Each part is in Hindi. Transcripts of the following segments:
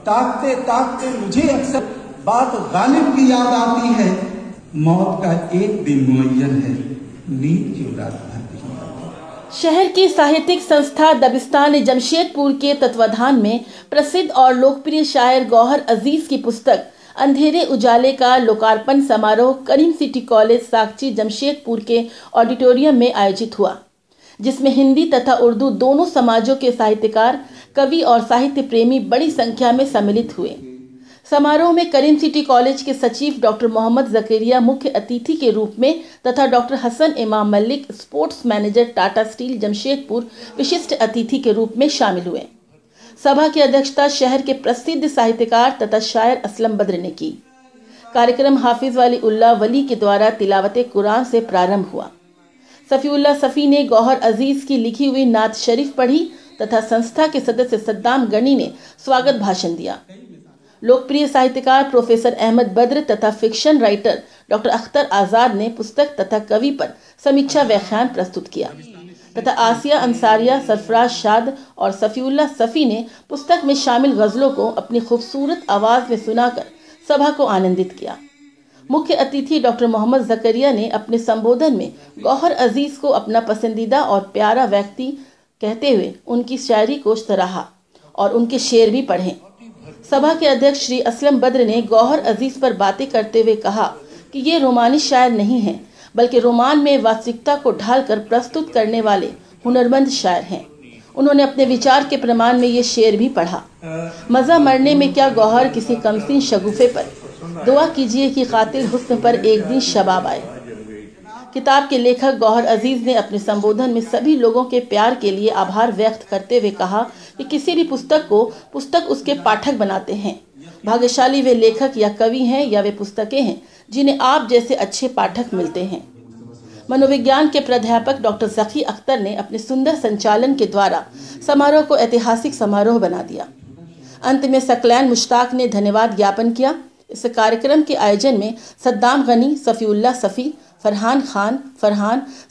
ताकते ताकते मुझे अक्सर बात गालिब की याद आती है, मौत का एक दिन मुअय्यन है, नींद की रात भरती है। शहर की साहित्यिक संस्था दबिस्तान जमशेदपुर के तत्वाधान में प्रसिद्ध और लोकप्रिय शायर गौहर अजीज की पुस्तक अंधेरे उजाले का लोकार्पण समारोह करीम सिटी कॉलेज साकची जमशेदपुर के ऑडिटोरियम में आयोजित हुआ, जिसमें हिंदी तथा उर्दू दोनों समाजों के साहित्यकार, कवि और साहित्य प्रेमी बड़ी संख्या में सम्मिलित हुए। समारोह में करीम सिटी कॉलेज के सचिव डॉक्टर मोहम्मद जकरिया मुख्य अतिथि के रूप में तथा डॉक्टर हसन इमाम Malik sports manager Tata steel Jamshedpur विशिष्ट अतिथि के रूप में शामिल हुए। सभा की अध्यक्षता शहर के प्रसिद्ध साहित्यकार तथा शायर असलम बद्र ने की। कार्यक्रम हाफिज वाली उल्लाह वली के द्वारा तिलावत कुरान से प्रारंभ हुआ। सफीउल्लाह सफ़ी ने गौहर अजीज की लिखी हुई नात शरीफ पढ़ी तथा संस्था के सदस्य सद्दाम गनी ने स्वागत भाषण दिया। लोकप्रिय साहित्यकार प्रोफेसर अहमद बद्र तथा फिक्शन राइटर डॉक्टर अख्तर आज़ाद ने पुस्तक तथा कवि पर समीक्षा व्याख्यान प्रस्तुत किया तथा आसिया अंसारिया, सरफराज शाद और सफीउल्लाह सफ़ी ने पुस्तक में शामिल गज़लों को अपनी खूबसूरत आवाज़ में सुनाकर सभा को आनंदित किया। मुख्य अतिथि डॉक्टर मोहम्मद जकरिया ने अपने संबोधन में गौहर अजीज को अपना पसंदीदा और प्यारा व्यक्ति कहते हुए उनकी शायरी को सराहा और उनके शेर भी पढ़े। सभा के अध्यक्ष श्री असलम बद्र ने गौहर अजीज पर बातें करते हुए कहा कि ये रोमानी शायर नहीं हैं, बल्कि रोमान में वास्तविकता को ढालकर प्रस्तुत करने वाले हुनरमंद शायर हैं। उन्होंने अपने विचार के प्रमाण में ये शेर भी पढ़ा। मज़ा मरने में क्या गौहर किसी कमसिन शगुफे पर, दुआ कीजिए कि कातिल हुस्न पर एक दिन शबाब आए। किताब के लेखक गौहर अजीज ने अपने संबोधन में सभी लोगों के प्यार के लिए आभार व्यक्त करते हुए कहा कि किसी भी पुस्तक उसके पाठक बनाते हैं। भाग्यशाली वे लेखक या कवि हैं या वे पुस्तकें हैं जिन्हें आप जैसे अच्छे पाठक मिलते हैं। मनोविज्ञान के प्राध्यापक डॉक्टर ज़की अख्तर ने अपने सुंदर संचालन के द्वारा समारोह को ऐतिहासिक समारोह बना दिया। अंत में सकलैन मुश्ताक ने धन्यवाद ज्ञापन किया। इस कार्यक्रम के आयोजन में सद्दाम गनी, सफ़ीउल्लाह सफ़ी, फरहान खान,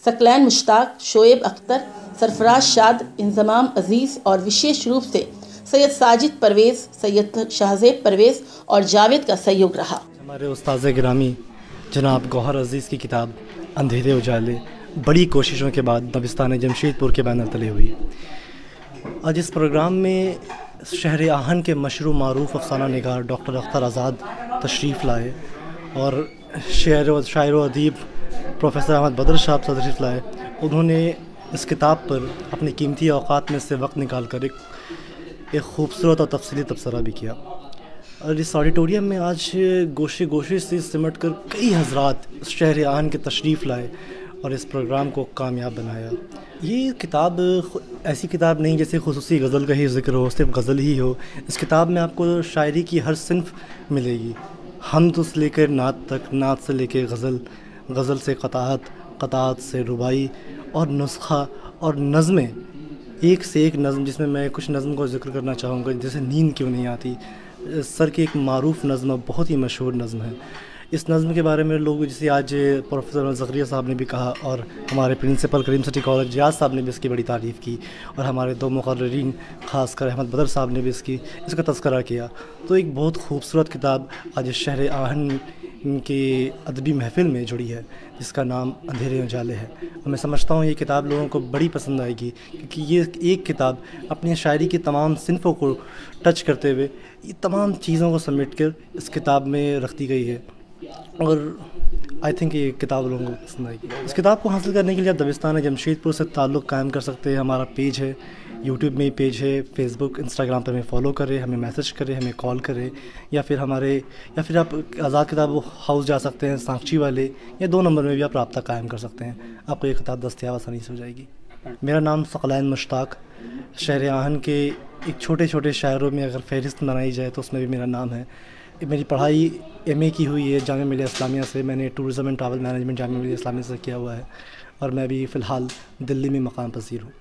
सकलैन मुश्ताक, शोएब अख्तर, सरफराज शाद, इंजमाम अजीज़ और विशेष रूप से सैयद साजिद परवेज़, सैयद शाहजेब परवेज़ और जावेद का सहयोग रहा। हमारे उस्ताद गिरामी जनाब गौहर अजीज़ की किताब अंधेरे उजाले बड़ी कोशिशों के बाद दबिस्तान जमशेदपुर के बैनर तले हुई। आज इस प्रोग्राम में शहर आहन के मशहूर मारूफ अफसाना निगार डॉक्टर अख्तर आज़ाद तशरीफ़ लाए और शायर व अदीब प्रोफेसर अहमद बद्र साहब तशरीफ़ लाए। उन्होंने इस किताब पर अपनी कीमती औक़ात में से वक्त निकाल कर एक ख़ूबसूरत और तफसीली तबसरा भी किया। और इस ऑडिटोरियम में आज गोशे गोशे से सिमट कर कई हज़रात शहर आहन के तशरीफ़ लाए और इस प्रोग्राम को कामयाब बनाया। ये किताब ऐसी किताब नहीं जैसे खुसूसी गज़ल का ही ज़िक्र हो, सिर्फ गज़ल ही हो। इस किताब में आपको शायरी की हर सिन्फ मिलेगी, हमद से लेकर नात तक, नात से लेकर गज़ल, गज़ल से क़ताअत, क़ताअत से रुबाई और नुस्ख़ा और नज़में, एक से एक नज़म, जिसमें मैं कुछ नज़म को ज़िक्र करना चाहूँगा। जैसे नींद क्यों नहीं आती, सर की एक मारूफ़ नज़म, बहुत ही मशहूर नज़म है। इस नज़म के बारे में लोग, जैसे आज प्रोफेसर ज़करिया साहब ने भी कहा और हमारे प्रिंसिपल करीम सिटी कॉलेज जियाद साहब ने भी इसकी बड़ी तारीफ़ की और हमारे दो मुक़र्रिरीन ख़ासकर अहमद बद्र साहब ने भी इसका तज़किरा किया। तो एक बहुत खूबसूरत किताब आज शहर आहन के अदबी महफ़िल में जुड़ी है, जिसका नाम अंधेरे उजाले है। और मैं समझता हूँ ये किताब लोगों को बड़ी पसंद आएगी, क्योंकि ये एक किताब अपनी शायरी की तमाम सिन्फ़ों को टच करते हुए ये तमाम चीज़ों को समेट कर इस किताब में रख दी गई है और आई थिंक ये किताब लोगों को पसंद आएगी। इस किताब को हासिल करने के लिए आप दबिस्तान जमशेदपुर से ताल्लुक़ कायम कर सकते हैं। हमारा पेज है, यूट्यूब में पेज है, फेसबुक, इंस्टाग्राम पर हमें फॉलो करें, हमें मैसेज करें, हमें कॉल करें, या फिर आप आज़ाद किताब हाउस जा सकते हैं साकची वाले, या 2 नंबर में भी आप रब्ता कायम कर सकते हैं। आपको ये किताब दस्तयाब आसानी से हो जाएगी। मेरा नाम सकलैन मुश्ताक, शहर आहन के एक छोटे छोटे शायरों में अगर फ़हरिस्त बनाई जाए तो उसमें भी मेरा नाम है। मेरी पढ़ाई MA की हुई है जामिया मिलिया इस्लामिया से। मैंने tourism and travel management Jamia Millia Islamia से किया हुआ है और मैं भी फ़िलहाल दिल्ली में मकाम पसीर हूँ।